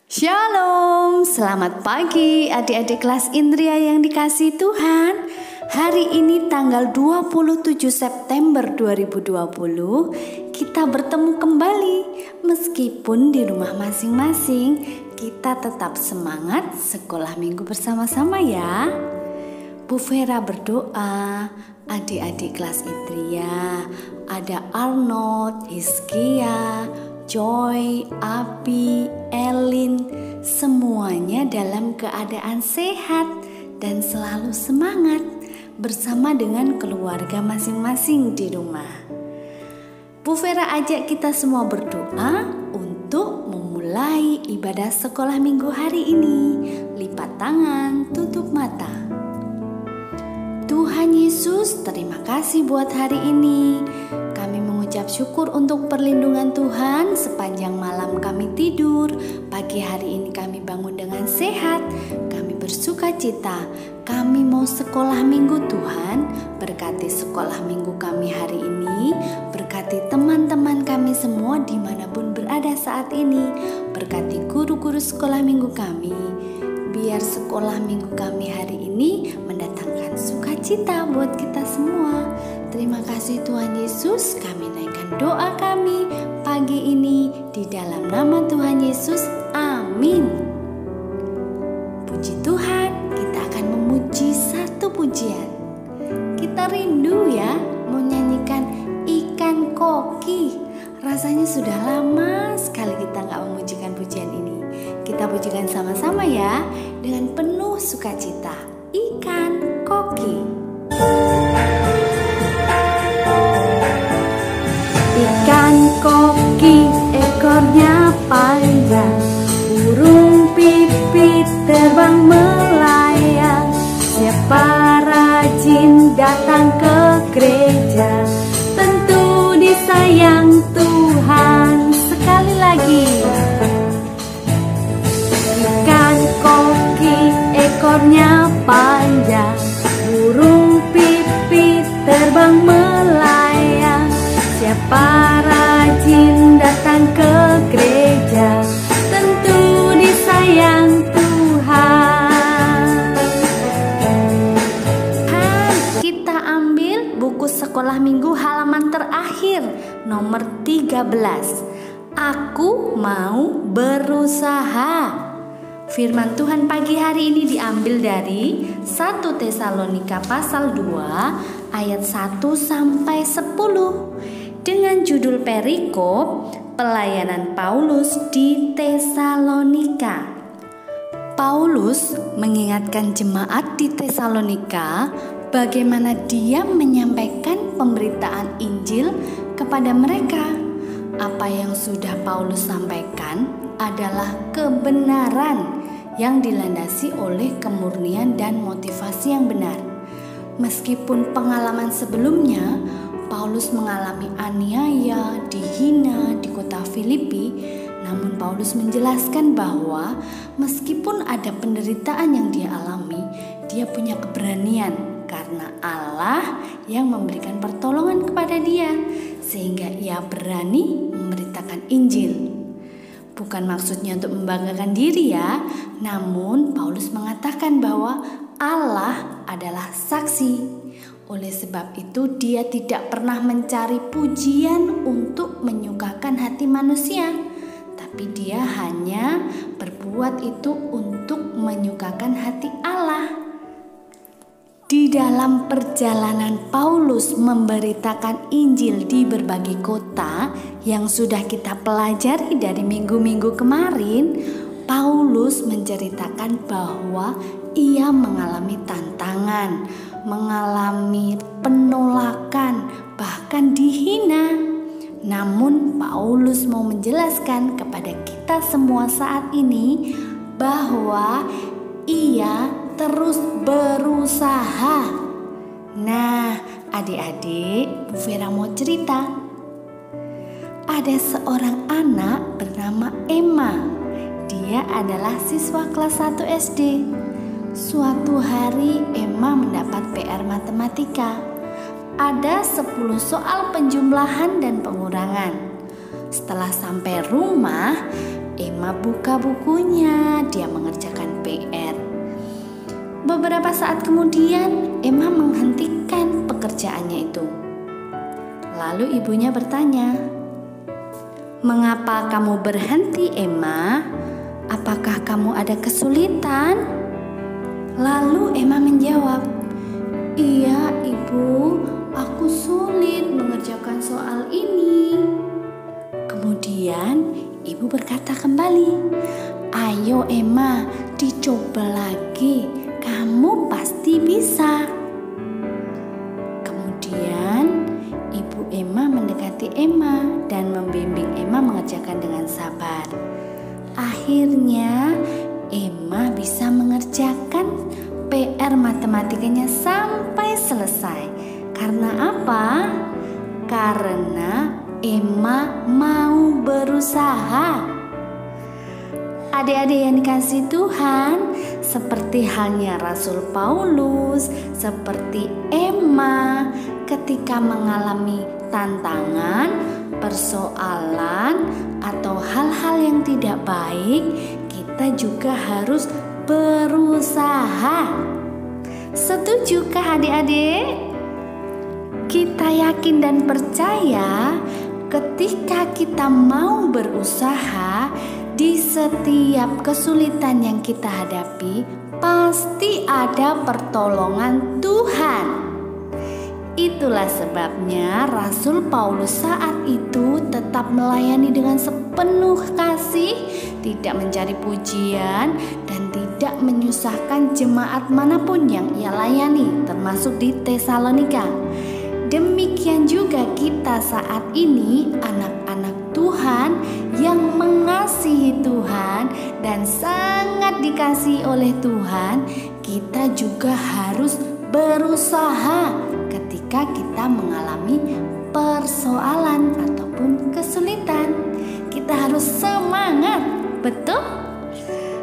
Shalom, selamat pagi adik-adik kelas Indria yang dikasihi Tuhan. Hari ini tanggal 27 September 2020 kita bertemu kembali. Meskipun di rumah masing-masing, kita tetap semangat sekolah minggu bersama-sama ya. Bu Vera berdoa, adik-adik kelas Indria, ada Arnold, Hizkia, Joy, Abi, Elin, semuanya dalam keadaan sehat dan selalu semangat bersama dengan keluarga masing-masing di rumah. Bu Vera ajak kita semua berdoa untuk memulai ibadah sekolah minggu hari ini. Lipat tangan, tutup mata. Tuhan Yesus, terima kasih buat hari ini. Kami mengucap syukur untuk perlindungan Tuhan sepanjang malam kami tidur. Pagi hari ini kami bangun dengan sehat. Kami bersuka cita. Kami mau sekolah minggu Tuhan. Berkati sekolah minggu kami hari ini. Berkati teman-teman kami semua dimanapun berada saat ini. Berkati guru-guru sekolah minggu kami. Biar sekolah minggu kami hari ini mendatangkan sukacita buat kita semua. Terima kasih Tuhan Yesus, kami naikkan doa kami pagi ini di dalam nama Tuhan Yesus. Amin. Puji Tuhan, kita akan memuji satu pujian. Kita rindu ya mau nyanyikan ikan koki. Rasanya sudah lama sekali kita gak memujikan pujian ini. Kita pujikan sama-sama ya dengan penuh sukacita. Ikan koki. Ikan koki ekornya panjang, burung pipit terbang melayang. Siapa rajin datang ke gereja, tentu disayang Tuhan. Sekali lagi. Ikan koki ekornya panjang, burung pipit terbang melayang. Siapa rajin datang ke gereja, tentu disayang Tuhan. Kita ambil buku sekolah minggu halaman terakhir nomor 13. Aku mau berusaha. Firman Tuhan pagi hari ini diambil dari 1 Tesalonika pasal 2 ayat 1 sampai 10 dengan judul perikop pelayanan Paulus di Tesalonika. Paulus mengingatkan jemaat di Tesalonika bagaimana dia menyampaikan pemberitaan Injil kepada mereka. Apa yang sudah Paulus sampaikan adalah kebenaran yang dilandasi oleh kemurnian dan motivasi yang benar. Meskipun pengalaman sebelumnya Paulus mengalami aniaya, dihina di kota Filipi, namun Paulus menjelaskan bahwa meskipun ada penderitaan yang dia alami, dia punya keberanian karena Allah yang memberikan pertolongan kepada dia, sehingga ia berani memberitakan Injil. Bukan maksudnya untuk membanggakan diri ya, namun Paulus mengatakan bahwa Allah adalah saksi. Oleh sebab itu dia tidak pernah mencari pujian untuk menyukakan hati manusia, tapi dia hanya berbuat itu untuk menyukakan hati Allah. Di dalam perjalanan Paulus memberitakan Injil di berbagai kota yang sudah kita pelajari dari minggu-minggu kemarin, Paulus menceritakan bahwa ia mengalami tantangan, mengalami penolakan, bahkan dihina. Namun Paulus mau menjelaskan kepada kita semua saat ini bahwa ia terus berusaha. Nah, adik-adik, Bu Vera mau cerita. Ada seorang anak bernama Emma. Dia adalah siswa kelas 1 SD. Suatu hari Emma mendapat PR matematika. Ada 10 soal penjumlahan dan pengurangan. Setelah sampai rumah, Emma buka bukunya, dia mengerjakan PR. Beberapa saat kemudian, Emma menghentikan pekerjaannya itu. Lalu ibunya bertanya, "Mengapa kamu berhenti, Emma? Apakah kamu ada kesulitan?" Lalu Emma menjawab, "Iya, Ibu, aku sulit mengerjakan soal ini." Kemudian ibu berkata kembali, "Ayo Emma, dicoba lagi, kamu pasti bisa." Kemudian ibu Emma mendekati Emma dan membimbing Emma mengerjakan dengan sabar. Akhirnya Emma bisa mengerjakan PR matematikanya sampai selesai. Karena apa? Karena Emma mau berusaha. Adik-adik yang dikasihi Tuhan, seperti halnya Rasul Paulus, seperti Emma, ketika mengalami tantangan, persoalan, atau hal-hal yang tidak baik, kita juga harus berusaha. Setujukah adik-adik? Kita yakin dan percaya ketika kita mau berusaha, di setiap kesulitan yang kita hadapi, pasti ada pertolongan Tuhan. Itulah sebabnya Rasul Paulus saat itu tetap melayani dengan sepenuh kasih, tidak mencari pujian, dan tidak menyusahkan jemaat manapun yang ia layani, termasuk di Tesalonika. Demikian juga kita saat ini, anak-anak Tuhan yang mengasihi Tuhan dan sangat dikasihi oleh Tuhan, kita juga harus berusaha ketika kita mengalami persoalan ataupun kesulitan. Kita harus semangat, betul?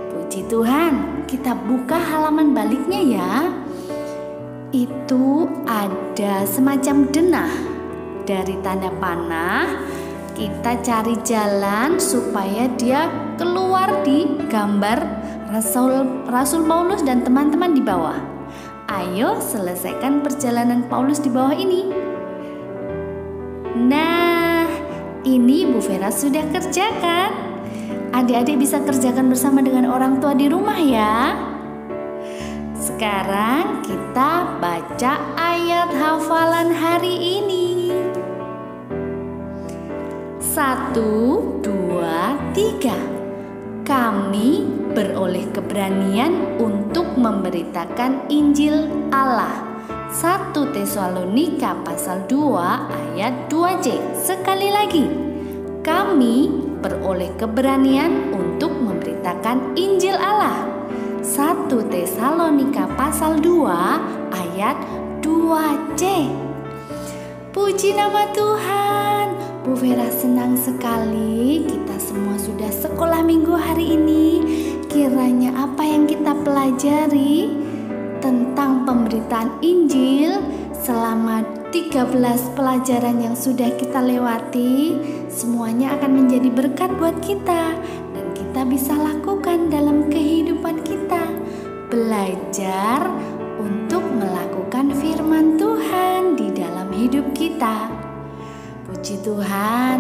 Puji Tuhan, kita buka halaman baliknya ya. Itu ada semacam denah dari tanda panah. Kita cari jalan supaya dia keluar di gambar Rasul Paulus dan teman-teman di bawah. Ayo selesaikan perjalanan Paulus di bawah ini. Nah, ini Bu Vera sudah kerjakan. Adik-adik bisa kerjakan bersama dengan orang tua di rumah ya. Sekarang kita baca ayat hafalan hari ini. 1, 2, 3. Kami beroleh keberanian untuk memberitakan Injil Allah. 1 Tesalonika pasal 2 ayat 2c. Sekali lagi, kami beroleh keberanian untuk memberitakan Injil Allah. 1 Tesalonika pasal 2 ayat 2c. Puji nama Tuhan. Bu Vera senang sekali kita semua sudah sekolah minggu hari ini. Kiranya apa yang kita pelajari tentang pemberitaan Injil selama 13 pelajaran yang sudah kita lewati, semuanya akan menjadi berkat buat kita dan kita bisa lakukan dalam kehidupan kita. Belajar untuk melakukan firman Tuhan di dalam hidup kita. Puji Tuhan,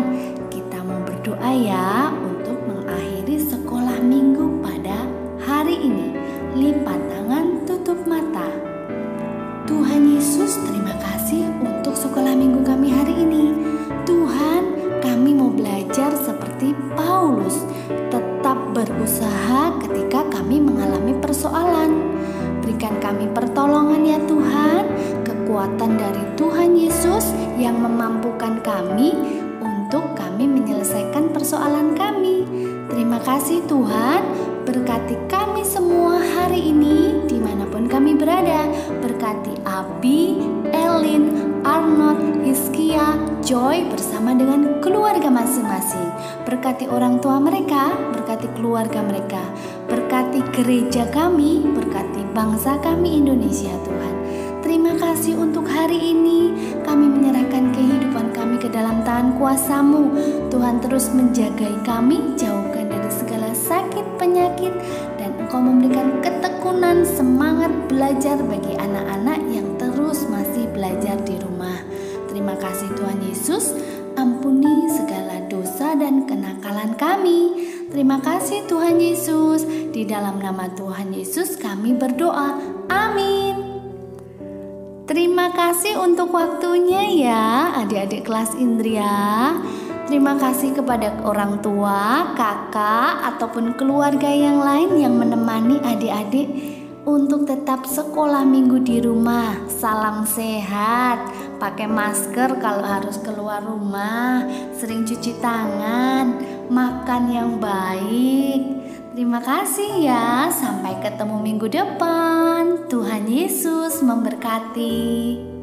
kita mau berdoa ya untuk mengakhiri sekolah minggu pada hari ini. Lipat tangan, tutup mata. Tuhan Yesus, terima kasih untuk sekolah minggu kami hari ini. Tuhan, kami mau belajar seperti Paulus, tetap berusaha ketika kami mengalami persoalan. Berikan kami pertolongan ya Tuhan, kekuatan dari Tuhan Yesus yang memampukan kami untuk kami menyelesaikan persoalan kami. Terima kasih Tuhan, berkati kami semua hari ini dimanapun kami berada. Berkati Abi, Elin, Arnold, Hizkia, Joy bersama dengan keluarga masing-masing. Berkati orang tua mereka, berkati keluarga mereka, berkati gereja kami, berkati bangsa kami Indonesia Tuhan. Terima kasih untuk hari ini. Kami menyerahkan kehidupan kami ke dalam tangan kuasa-Mu. Tuhan terus menjagai kami, jauhkan dari segala sakit, dan Engkau memberikan ketekunan semangat belajar bagi anak-anak yang terus masih belajar di rumah. Terima kasih Tuhan Yesus, ampuni segala dosa dan kenakalan kami. Terima kasih Tuhan Yesus, di dalam nama Tuhan Yesus kami berdoa. Amin. Terima kasih untuk waktunya ya adik-adik kelas Indria. Terima kasih kepada orang tua, kakak, ataupun keluarga yang lain yang menemani adik-adik untuk tetap sekolah minggu di rumah. Salam sehat, pakai masker kalau harus keluar rumah, sering cuci tangan, makan yang baik. Terima kasih ya, sampai ketemu minggu depan. Tuhan Yesus memberkati.